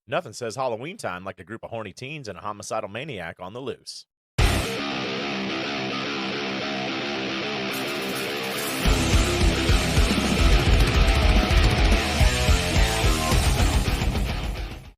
Nothing says Halloween time like a group of horny teens and a homicidal maniac on the loose.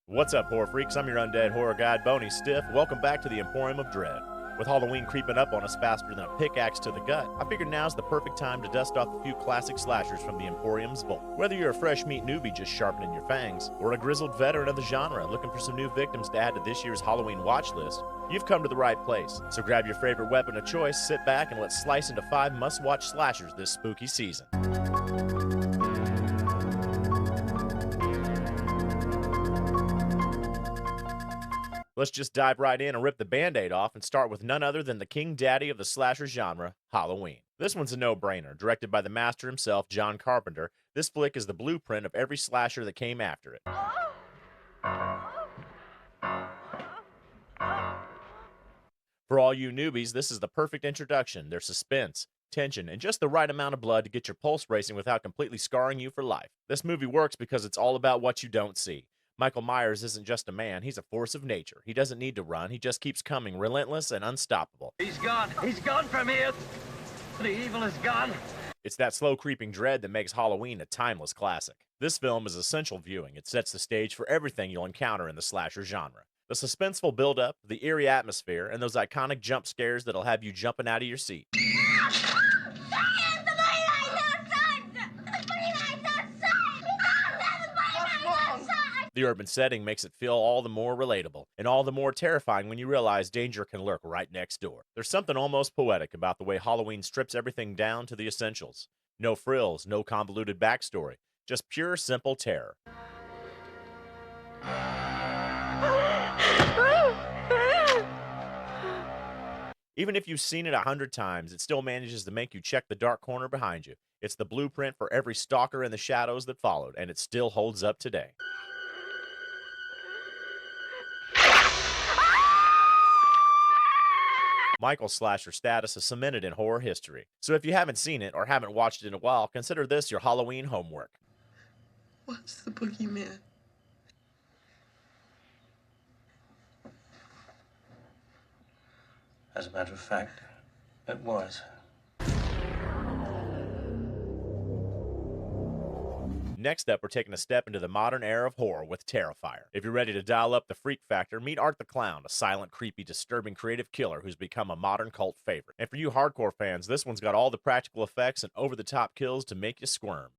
What's up, horror freaks? I'm your undead horror guide, Boney Stiff. Welcome back to the Emporium of Dread. With Halloween creeping up on us faster than a pickaxe to the gut, I figured now's the perfect time to dust off a few classic slashers from the Emporium's vault. Whether you're a fresh meat newbie just sharpening your fangs, or a grizzled veteran of the genre looking for some new victims to add to this year's Halloween watch list, you've come to the right place. So grab your favorite weapon of choice, sit back, and let's slice into 5 must-watch slashers this spooky season. Let's just dive right in and rip the band-aid off and start with none other than the king daddy of the slasher genre, Halloween. This one's a no-brainer. Directed by the master himself, John Carpenter, this flick is the blueprint of every slasher that came after it. For all you newbies, this is the perfect introduction. There's suspense, tension, and just the right amount of blood to get your pulse racing without completely scarring you for life. This movie works because it's all about what you don't see. Michael Myers isn't just a man, he's a force of nature. He doesn't need to run, he just keeps coming, relentless and unstoppable. He's gone from here. The evil is gone. It's that slow creeping dread that makes Halloween a timeless classic. This film is essential viewing. It sets the stage for everything you'll encounter in the slasher genre. The suspenseful build-up, the eerie atmosphere, and those iconic jump scares that'll have you jumping out of your seat. The urban setting makes it feel all the more relatable, and all the more terrifying when you realize danger can lurk right next door. There's something almost poetic about the way Halloween strips everything down to the essentials. No frills, no convoluted backstory, just pure, simple terror. Even if you've seen it 100 times, it still manages to make you check the dark corner behind you. It's the blueprint for every stalker in the shadows that followed, and it still holds up today. Michael's slasher status is cemented in horror history. So if you haven't seen it or haven't watched it in a while, consider this your Halloween homework. What's the boogeyman? As a matter of fact, it was. Next up, we're taking a step into the modern era of horror with Terrifier. If you're ready to dial up the freak factor, meet Art the Clown, a silent, creepy, disturbing creative killer who's become a modern cult favorite. And for you hardcore fans, this one's got all the practical effects and over-the-top kills to make you squirm.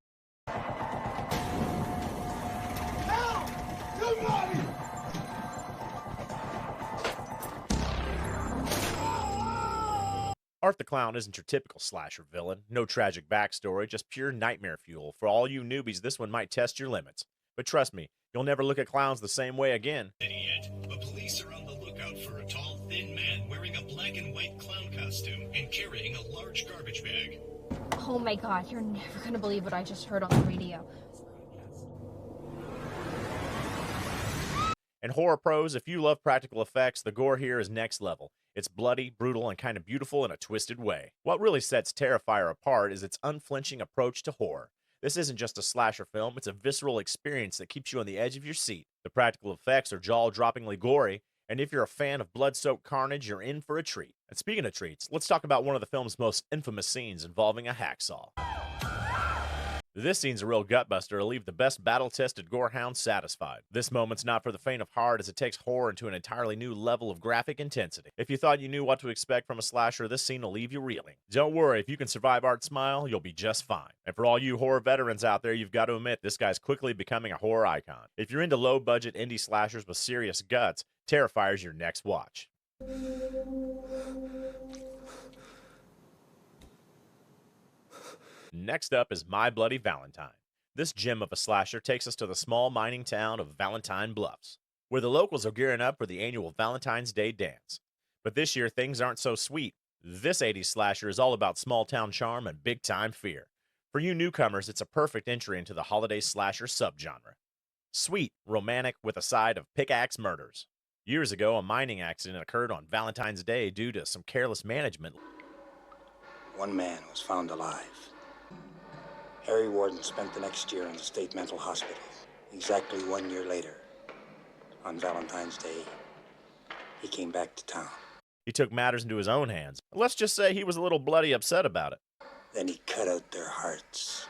Help! Somebody! Art the Clown isn't your typical slasher villain. No tragic backstory, just pure nightmare fuel. For all you newbies, this one might test your limits. But trust me, you'll never look at clowns the same way again. Yet, but police are on the lookout for a tall, thin man wearing a black and white clown costume and carrying a large garbage bag. Oh my god, you're never gonna believe what I just heard on the radio. And horror pros, if you love practical effects, the gore here is next level. It's bloody, brutal, and kind of beautiful in a twisted way. What really sets Terrifier apart is its unflinching approach to horror. This isn't just a slasher film, it's a visceral experience that keeps you on the edge of your seat. The practical effects are jaw-droppingly gory, and if you're a fan of blood-soaked carnage, you're in for a treat. And speaking of treats, let's talk about one of the film's most infamous scenes involving a hacksaw. This scene's a real gutbuster to leave the best battle-tested gorehound satisfied. This moment's not for the faint of heart as it takes horror into an entirely new level of graphic intensity. If you thought you knew what to expect from a slasher, this scene will leave you reeling. Don't worry, if you can survive Art's smile, you'll be just fine. And for all you horror veterans out there, you've got to admit this guy's quickly becoming a horror icon. If you're into low-budget indie slashers with serious guts, Terrifier's your next watch. Next up is My Bloody Valentine. This gem of a slasher takes us to the small mining town of Valentine Bluffs, where the locals are gearing up for the annual Valentine's Day dance. But this year, things aren't so sweet. This 80s slasher is all about small-town charm and big-time fear. For you newcomers, it's a perfect entry into the holiday slasher subgenre. Sweet, romantic, with a side of pickaxe murders. Years ago, a mining accident occurred on Valentine's Day due to some careless management. One man was found alive. Harry Warden spent the next year in the state mental hospital. Exactly 1 year later, On Valentine's Day, he came back to town. He took matters into his own hands. Let's just say he was a little bloody upset about it. Then he cut out their hearts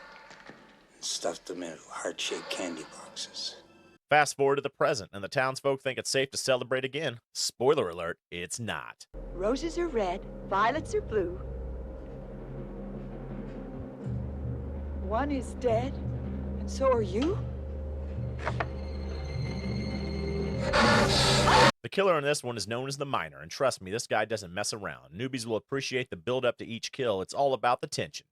and stuffed them into heart-shaped candy boxes. Fast forward to the present, and the townsfolk think it's safe to celebrate again. Spoiler alert, it's not. Roses are red, violets are blue. One is dead, and so are you? The killer in this one is known as the Miner, and trust me, this guy doesn't mess around. Newbies will appreciate the build-up to each kill. It's all about the tension.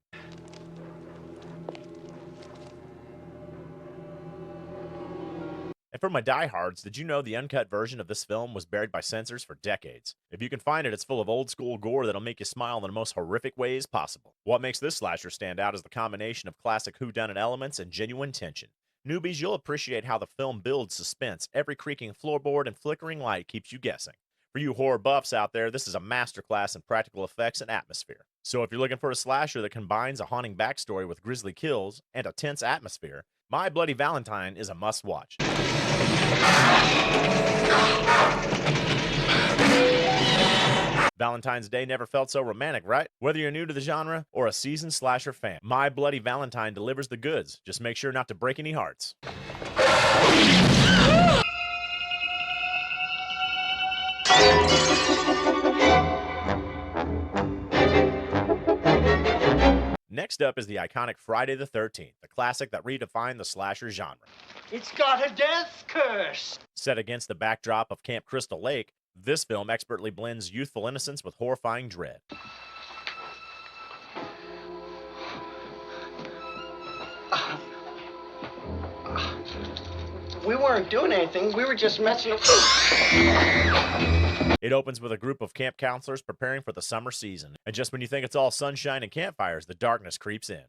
And for my diehards, did you know the uncut version of this film was buried by censors for decades? If you can find it, it's full of old-school gore that'll make you smile in the most horrific ways possible. What makes this slasher stand out is the combination of classic whodunit elements and genuine tension. Newbies, you'll appreciate how the film builds suspense. Every creaking floorboard and flickering light keeps you guessing. For you horror buffs out there, this is a masterclass in practical effects and atmosphere. So if you're looking for a slasher that combines a haunting backstory with grisly kills and a tense atmosphere, My Bloody Valentine is a must-watch. Valentine's Day never felt so romantic, right? Whether you're new to the genre or a seasoned slasher fan, My Bloody Valentine delivers the goods. Just make sure not to break any hearts. Next up is the iconic Friday the 13th, the classic that redefined the slasher genre. It's got a death curse. Set against the backdrop of Camp Crystal Lake, this film expertly blends youthful innocence with horrifying dread. We weren't doing anything. We were just messing with. It opens with a group of camp counselors preparing for the summer season. And just when you think it's all sunshine and campfires, the darkness creeps in.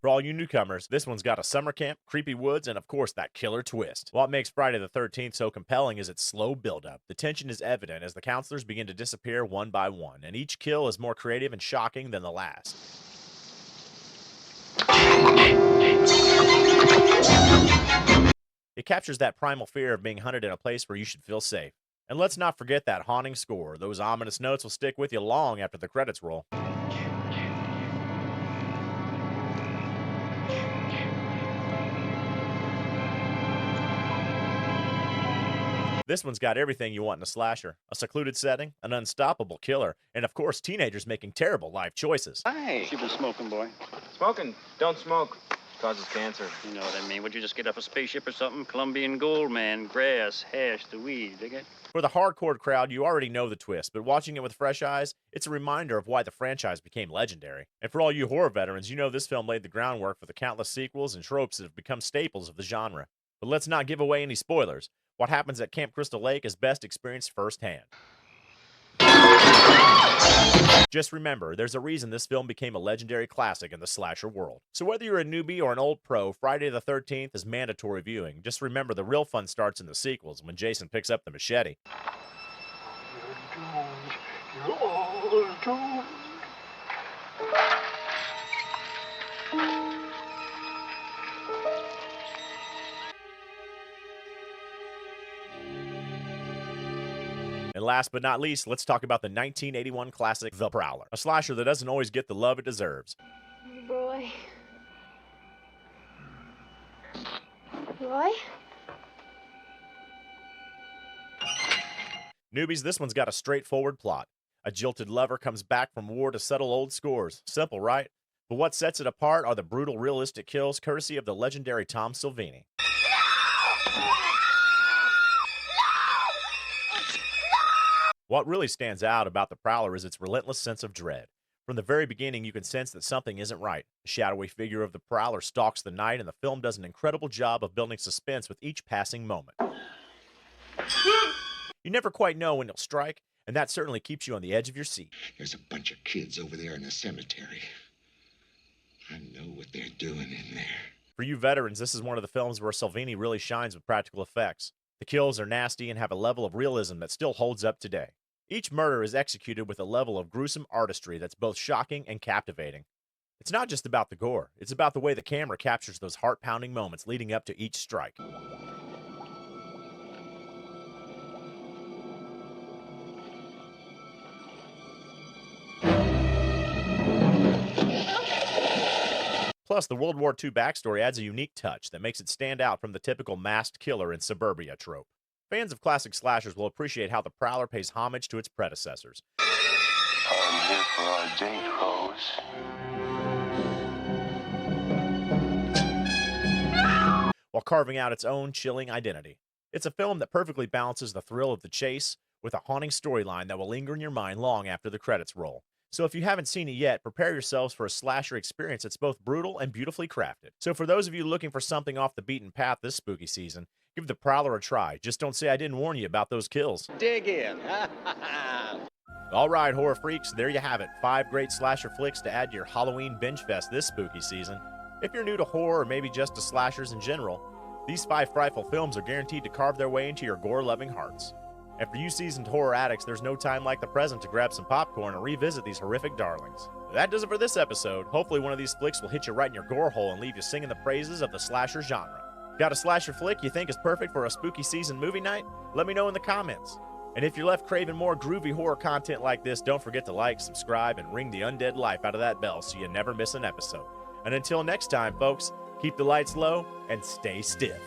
For all you newcomers, this one's got a summer camp, creepy woods, and of course that killer twist. What makes Friday the 13th so compelling is its slow build-up. The tension is evident as the counselors begin to disappear one by one, and each kill is more creative and shocking than the last. It captures that primal fear of being hunted in a place where you should feel safe. And let's not forget that haunting score. Those ominous notes will stick with you long after the credits roll. This one's got everything you want in a slasher. A secluded setting, an unstoppable killer, and of course teenagers making terrible life choices. Hey, you been smoking, boy? Smoking? Don't smoke. Causes cancer. You know what I mean. Would you just get off a spaceship or something? Colombian gold, man. Grass, hash, the weed, dig it? For the hardcore crowd, you already know the twist, but watching it with fresh eyes, it's a reminder of why the franchise became legendary. And for all you horror veterans, you know this film laid the groundwork for the countless sequels and tropes that have become staples of the genre. But let's not give away any spoilers. What happens at Camp Crystal Lake is best experienced firsthand. Just remember, there's a reason this film became a legendary classic in the slasher world. So whether you're a newbie or an old pro, Friday the 13th is mandatory viewing. Just remember the real fun starts in the sequels when Jason picks up the machete. You're all doomed. And last but not least, let's talk about the 1981 classic, The Prowler, a slasher that doesn't always get the love it deserves. Roy. Roy? Newbies, this one's got a straightforward plot. A jilted lover comes back from war to settle old scores. Simple, right? But what sets it apart are the brutal, realistic kills courtesy of the legendary Tom Savini. What really stands out about The Prowler is its relentless sense of dread. From the very beginning, you can sense that something isn't right. The shadowy figure of the Prowler stalks the night, and the film does an incredible job of building suspense with each passing moment. You never quite know when he'll strike, and that certainly keeps you on the edge of your seat. There's a bunch of kids over there in the cemetery. I know what they're doing in there. For you veterans, this is one of the films where Salvini really shines with practical effects. The kills are nasty and have a level of realism that still holds up today. Each murder is executed with a level of gruesome artistry that's both shocking and captivating. It's not just about the gore, it's about the way the camera captures those heart-pounding moments leading up to each strike. Plus, the World War II backstory adds a unique touch that makes it stand out from the typical masked killer in suburbia trope. Fans of classic slashers will appreciate how the Prowler pays homage to its predecessors. I'm here for our date, Rose. While carving out its own chilling identity. It's a film that perfectly balances the thrill of the chase with a haunting storyline that will linger in your mind long after the credits roll. So if you haven't seen it yet, prepare yourselves for a slasher experience that's both brutal and beautifully crafted. So for those of you looking for something off the beaten path this spooky season, give The Prowler a try. Just don't say I didn't warn you about those kills. Dig in. All right, horror freaks, there you have it. 5 great slasher flicks to add to your Halloween binge fest this spooky season. If you're new to horror or maybe just to slashers in general, these 5 frightful films are guaranteed to carve their way into your gore-loving hearts. And for you seasoned horror addicts, there's no time like the present to grab some popcorn and revisit these horrific darlings. That does it for this episode. Hopefully one of these flicks will hit you right in your gore hole and leave you singing the praises of the slasher genre. Got a slasher flick you think is perfect for a spooky season movie night? Let me know in the comments. And if you're left craving more groovy horror content like this, don't forget to like, subscribe, and ring the undead life out of that bell so you never miss an episode. And until next time, folks, keep the lights low and stay stiff.